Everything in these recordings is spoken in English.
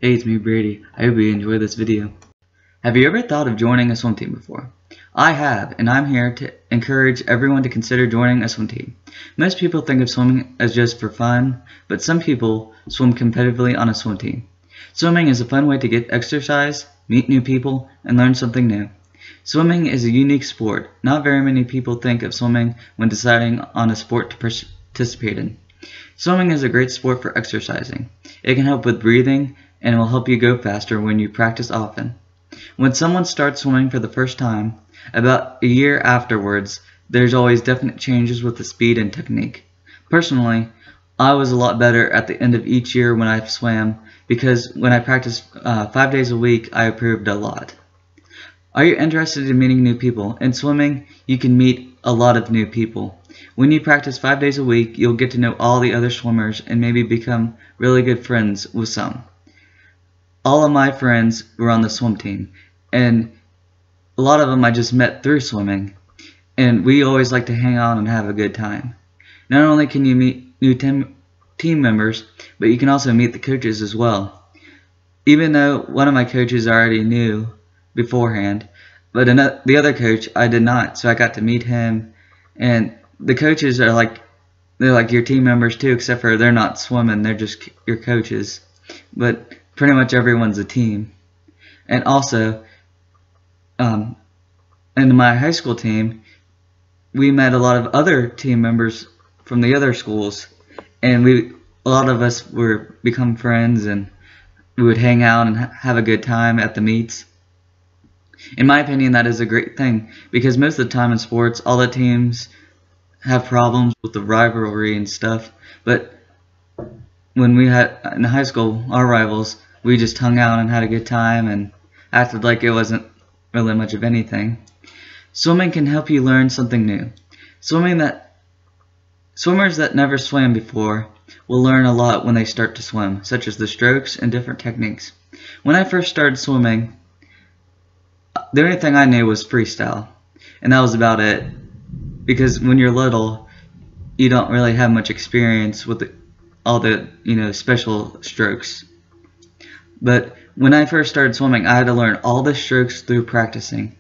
Hey, it's me, Brady. I hope you enjoy this video. Have you ever thought of joining a swim team before? I have, and I'm here to encourage everyone to consider joining a swim team. Most people think of swimming as just for fun, but some people swim competitively on a swim team. Swimming is a fun way to get exercise, meet new people, and learn something new. Swimming is a unique sport. Not very many people think of swimming when deciding on a sport to participate in. Swimming is a great sport for exercising. It can help with breathing and will help you go faster when you practice often. When someone starts swimming for the first time, about a year afterwards, there's always definite changes with the speed and technique. Personally, I was a lot better at the end of each year when I swam because when I practiced 5 days a week, I improved a lot. Are you interested in meeting new people? In swimming, you can meet a lot of new people. When you practice 5 days a week, you'll get to know all the other swimmers and maybe become really good friends with some. All of my friends were on the swim team, and a lot of them I just met through swimming, and we always like to hang out and have a good time. Not only can you meet new team members, but you can also meet the coaches as well. Even though one of my coaches I already knew beforehand, but the other coach I did not, so I got to meet him. And the coaches are they're like your team members too, except for they're not swimming, they're just your coaches. But pretty much everyone's a team. And also, in my high school team, we met a lot of other team members from the other schools, and a lot of us were become friends, and we would hang out and have a good time at the meets. In my opinion, that is a great thing, because most of the time in sports, all the teams have problems with the rivalry and stuff, but when we had in high school our rivals, we just hung out and had a good time and acted like it wasn't really much of anything. Swimming can help you learn something new. Swimmers that never swam before will learn a lot when they start to swim, such as the strokes and different techniques. When I first started swimming, the only thing I knew was freestyle, and that was about it, because when you're little, you don't really have much experience with all the special strokes. But when I first started swimming, I had to learn all the strokes through practicing.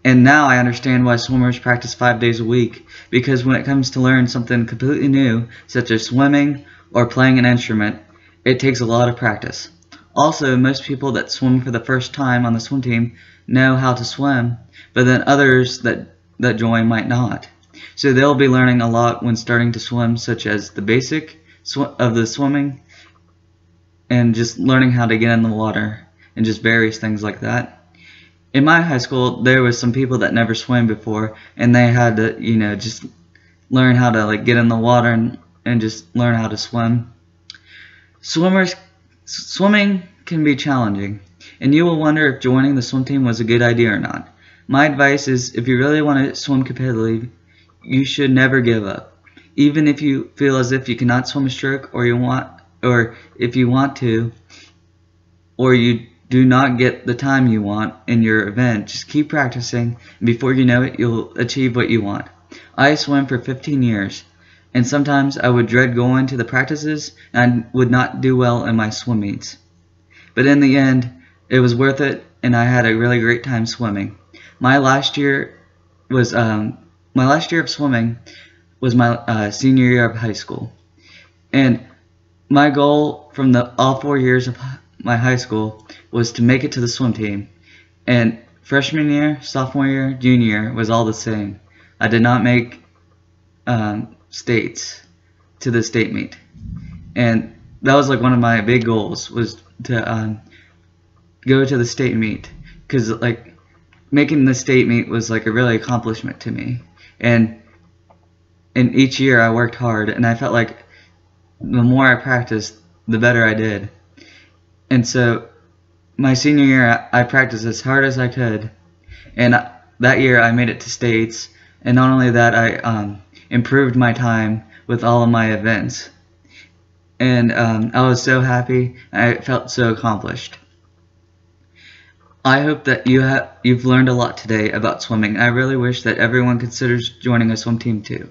And now I understand why swimmers practice 5 days a week, because when it comes to learn something completely new, such as swimming or playing an instrument, it takes a lot of practice. Also, most people that swim for the first time on the swim team know how to swim, but then others that join might not. So they'll be learning a lot when starting to swim, such as the basic of the swimming, and just learning how to get in the water, and just various things like that. In my high school, there was some people that never swam before, and they had to, just learn how to get in the water and just learn how to swim. Swimming can be challenging, and you will wonder if joining the swim team was a good idea or not. My advice is, if you really want to swim competitively, you should never give up. Even if you feel as if you cannot swim a stroke, or if you want to, or you do not get the time you want in your event, just keep practicing, and before you know it, you'll achieve what you want. I swam for 15 years, and sometimes I would dread going to the practices, and I would not do well in my swim meets. But in the end, it was worth it, and I had a really great time swimming. My last year of swimming was my senior year of high school, and my goal from all 4 years of my high school was to make it to the swim team. And freshman year, sophomore year, junior year was all the same. I did not make states to the state meet, and that was one of my big goals, was to go to the state meet, because making the state meet was a really accomplishment to me. And each year I worked hard, and I felt like the more I practiced, the better I did. And so my senior year, I practiced as hard as I could, and that year I made it to states. And not only that, I improved my time with all of my events, and I was so happy. I felt so accomplished. I hope that you've learned a lot today about swimming. I really wish that everyone considers joining a swim team too.